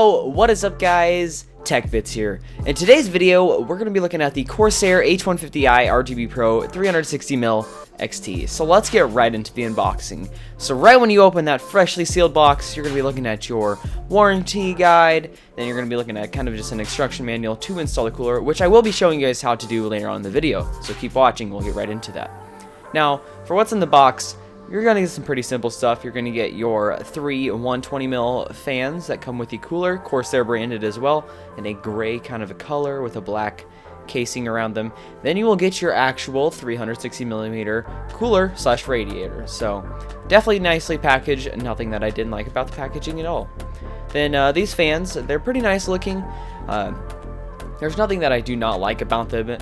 Yo, what is up guys? TechBits here. In today's video, we're going to be looking at the Corsair H150i RGB Pro 360mm XT. So let's get right into the unboxing. So right when you open that freshly sealed box, you're going to be looking at your warranty guide, then you're going to be looking at kind of just an instruction manual to install the cooler, which I will be showing you guys how to do later on in the video. So keep watching, we'll get right into that. Now, for what's in the box, you're going to get some pretty simple stuff. You're going to get your 3 120mm fans that come with the cooler, Corsair branded as well, in a gray kind of a color with a black casing around them. Then you will get your actual 360mm cooler slash radiator. So definitely nicely packaged, nothing that I didn't like about the packaging at all. Then these fans, they're pretty nice looking. There's nothing that I do not like about them.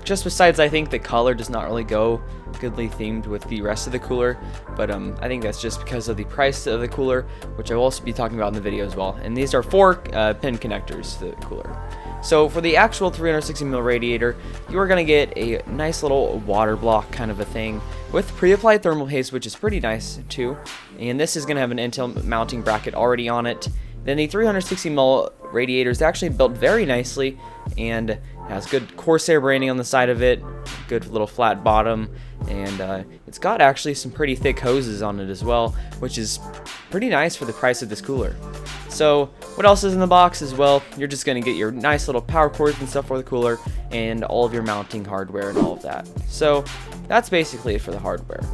Just besides, I think the color does not really go goodly themed with the rest of the cooler, but I think that's just because of the price of the cooler, which I will also be talking about in the video as well. And these are 4 pin connectors to the cooler. So for the actual 360mm radiator, you are going to get a nice little water block kind of a thing with pre-applied thermal paste, which is pretty nice too. And this is going to have an Intel mounting bracket already on it. Then the 360mm radiator is actually built very nicely and has good Corsair branding on the side of it, good little flat bottom, and it's got actually some pretty thick hoses on it as well, which is pretty nice for the price of this cooler. So what else is in the box as well? You're just going to get your nice little power cords and stuff for the cooler and all of your mounting hardware and all of that. So that's basically it for the hardware.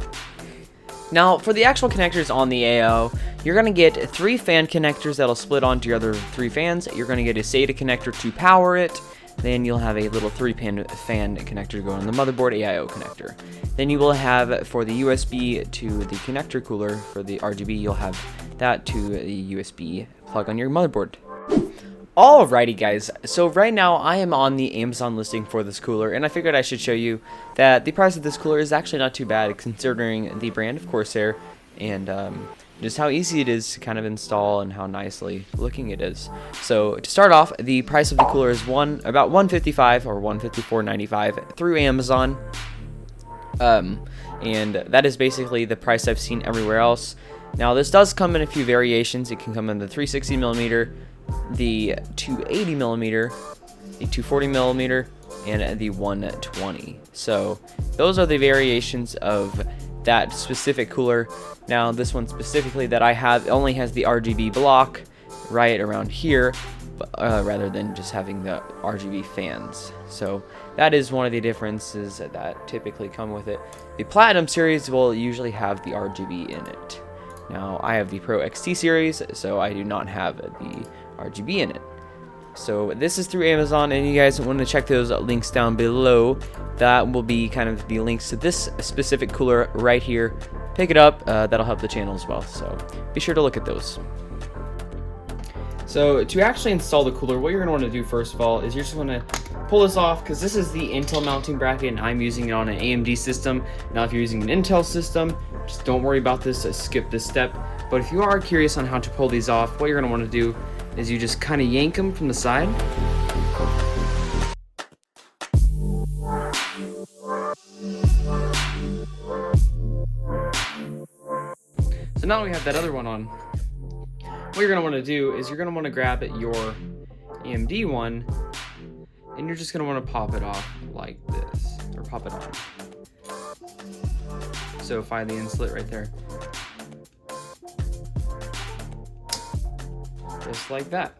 Now, for the actual connectors on the AIO, you're going to get 3 fan connectors that'll split onto your other 3 fans. You're going to get a SATA connector to power it. Then you'll have a little 3-pin fan connector going on the motherboard, AIO connector. Then you will have, for the USB to the connector cooler, for the RGB, you'll have that to the USB plug on your motherboard. Alrighty guys, so right now I am on the Amazon listing for this cooler, and I figured I should show you that the price of this cooler is actually not too bad considering the brand of Corsair and just how easy it is to kind of install and how nicely looking it is. So to start off, the price of the cooler is about $155 or $154.95 through Amazon, and that is basically the price I've seen everywhere else. Now this does come in a few variations. It can come in the 360mm, the 280mm, the 240mm, and the 120. So those are the variations of that specific cooler. Now this one specifically that I have only has the RGB block right around here, rather than just having the RGB fans. So that is one of the differences that typically come with it. The Platinum series will usually have the RGB in it. Now I have the Pro XT series, so I do not have the RGB in it. So this is through Amazon, and you guys want to check those links down below. That will be kind of the links to this specific cooler right here. Pick it up, that'll help the channel as well, so be sure to look at those. So to actually install the cooler, what you're going to want to do first of all is you're just going to pull this off, because this is the Intel mounting bracket and I'm using it on an AMD system. Now if you're using an Intel system, just don't worry about this, skip this step. But if you are curious on how to pull these off, what you're going to want to do is you just kind of yank them from the side. So now we have that other one on. What you're going to want to do is you're going to want to grab your AMD one, and you're just going to want to pop it off like this, or pop it on. So find the in-slit right there. Just like that.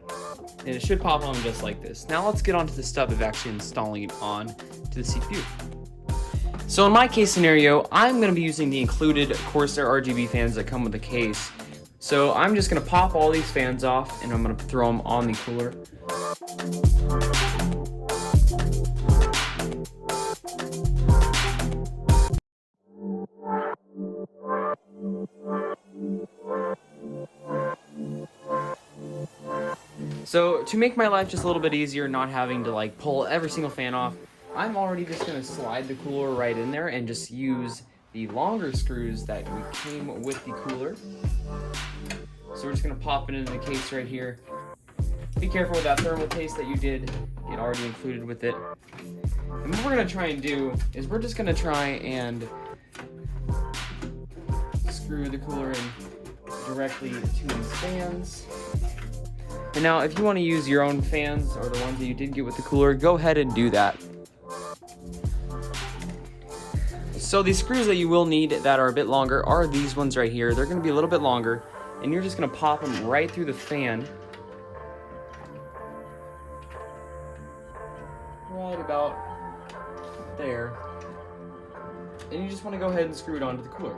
And it should pop on just like this. Now let's get on to the step of actually installing it on to the CPU. So in my case scenario, I'm going to be using the included Corsair RGB fans that come with the case. So I'm just going to pop all these fans off and I'm going to throw them on the cooler. So to make my life just a little bit easier, not having to like pull every single fan off, I'm already just going to slide the cooler right in there and just use the longer screws that came with the cooler. So we're just going to pop it into the case right here. Be careful with that thermal paste that you did get already included with it. And what we're going to try and do is we're just going to try and screw the cooler in directly to these fans. And now if you want to use your own fans or the ones that you did get with the cooler, go ahead and do that. So these screws that you will need that are a bit longer are these ones right here. They're going to be a little bit longer, and you're just going to pop them right through the fan. Right about there. And you just want to go ahead and screw it onto the cooler.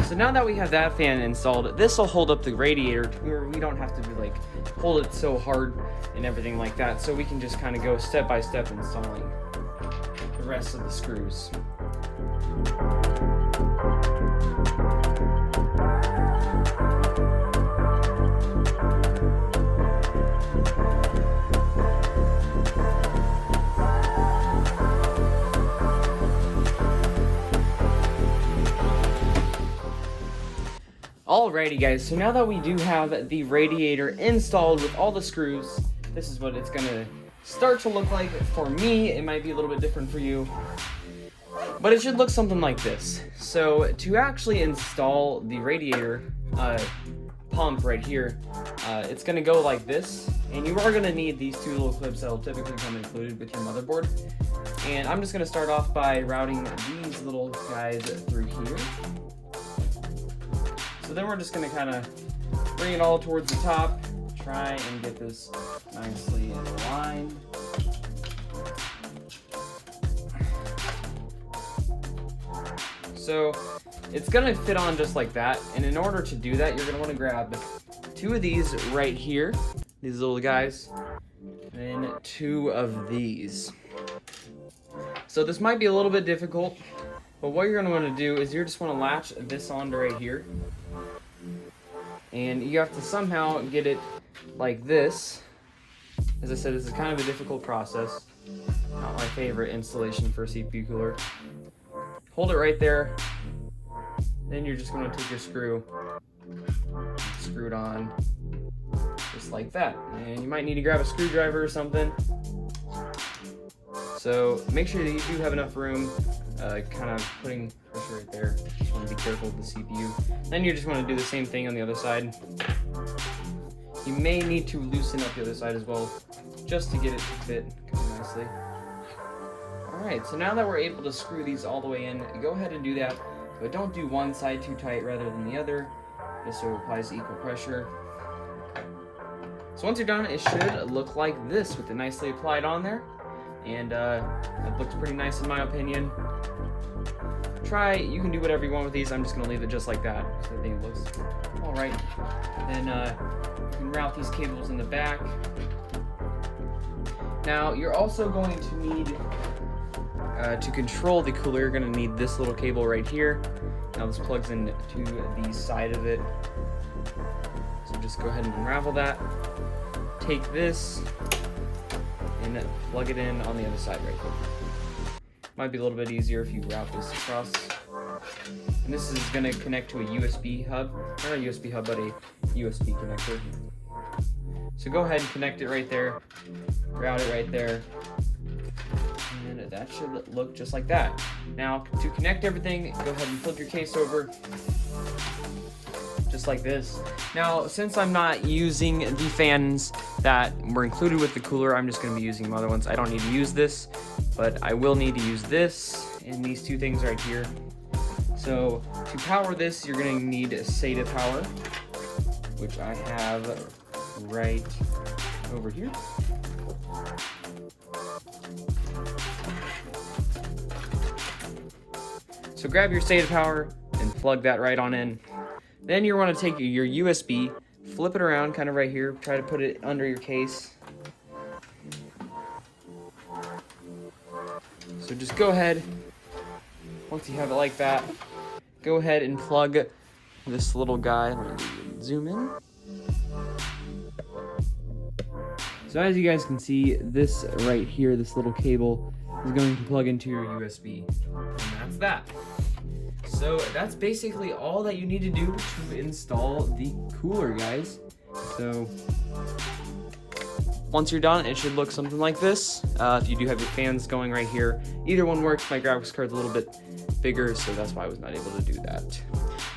So now that we have that fan installed, this will hold up the radiator to where we don't have to like hold it so hard and everything like that. So we can just kind of go step by step installing the rest of the screws. Alrighty guys, so now that we do have the radiator installed with all the screws, this is what it's gonna start to look like. For me, it might be a little bit different for you, but it should look something like this. So to actually install the radiator pump right here, it's gonna go like this, and you are gonna need these two little clips that will typically come included with your motherboard. And I'm just gonna start off by routing these little guys through here. So then we're just going to kind of bring it all towards the top, try and get this nicely in line. So it's going to fit on just like that, and in order to do that, you're going to want to grab two of these right here, these little guys, and then two of these. So this might be a little bit difficult, but what you're going to want to do is you just want to latch this onto right here. And you have to somehow get it like this. As I said, this is kind of a difficult process. Not my favorite installation for a CPU cooler. Hold it right there. Then you're just going to take your screw, screw it on, just like that. And you might need to grab a screwdriver or something. So make sure that you do have enough room. Kind of putting pressure right there. Just want to be careful with the CPU. Then you just want to do the same thing on the other side. You may need to loosen up the other side as well, just to get it to fit kind of nicely. Alright, so now that we're able to screw these all the way in, go ahead and do that, but don't do one side too tight rather than the other, just so it applies equal pressure. So once you're done, it should look like this with it nicely applied on there. And it looks pretty nice in my opinion. You can do whatever you want with these. I'm just going to leave it just like that, so I think it looks alright. Then you can route these cables in the back. Now you're also going to need, to control the cooler, you're going to need this little cable right here. Now this plugs into the side of it. So just go ahead and unravel that. Take this and plug it in on the other side right here. Might be a little bit easier if you route this across. And this is going to connect to a USB hub. Not a USB hub, but a USB connector. So go ahead and connect it right there. Route it right there. And that should look just like that. Now, to connect everything, go ahead and flip your case over. Just like this. Now, since I'm not using the fans that were included with the cooler, I'm just going to be using other ones. I don't need to use this, but I will need to use this and these two things right here. So to power this, you're going to need SATA power, which I have right over here. So grab your SATA power and plug that right on in. Then you want to take your USB, flip it around kind of right here, try to put it under your case. So just go ahead, once you have it like that, go ahead and plug this little guy. Let me zoom in. So as you guys can see, this right here, this little cable, is going to plug into your USB. And that's that. So that's basically all that you need to do to install the cooler, guys. So once you're done, it should look something like this. If you do have your fans going right here, either one works. My graphics card's a little bit bigger, so that's why I was not able to do that.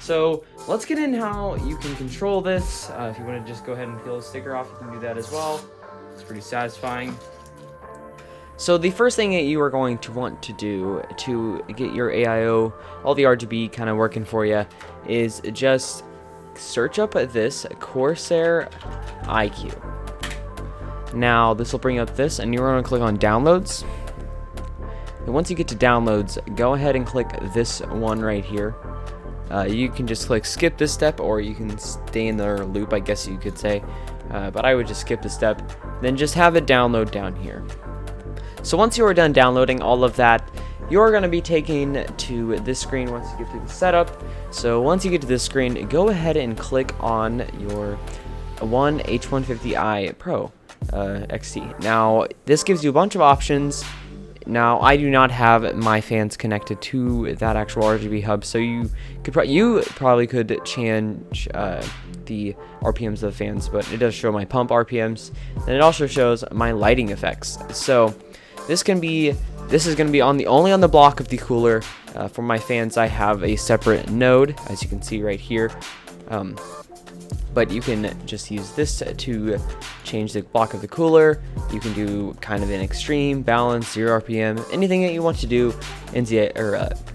So let's get in how you can control this. If you want to just go ahead and peel the sticker off, you can do that as well. It's pretty satisfying. So the first thing that you are going to want to do to get your AIO, all the RGB kind of working for you, is just search up this Corsair IQ. Now this will bring up this, and you're going to click on downloads. And once you get to downloads, go ahead and click this one right here. You can just click skip this step, or you can stay in the loop, I guess you could say. But I would just skip the step, then just have it download down here. So once you are done downloading all of that, you're going to be taken to this screen once you get through the setup. So once you get to this screen, go ahead and click on your H150i Pro XT. Now this gives you a bunch of options. Now I do not have my fans connected to that actual RGB hub, so you probably could change the RPMs of the fans, but it does show my pump RPMs, and it also shows my lighting effects. So this is going to be only on the block of the cooler. For my fans, I have a separate node, as you can see right here. But you can just use this to change the block of the cooler. You can do kind of an extreme, balance, 0 RPM, anything that you want to do.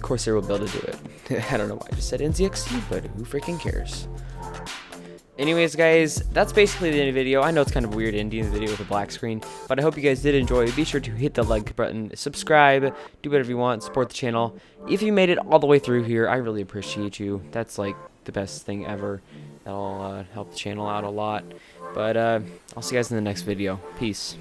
Corsair will be able to do it. I don't know why I just said NZXT, but who freaking cares? Anyways, guys, that's basically the end of the video. I know it's kind of weird ending the video with a black screen, but I hope you guys did enjoy. Be sure to hit the like button, subscribe, do whatever you want, support the channel. If you made it all the way through here, I really appreciate you. That's like the best thing ever. That'll help the channel out a lot. But I'll see you guys in the next video. Peace.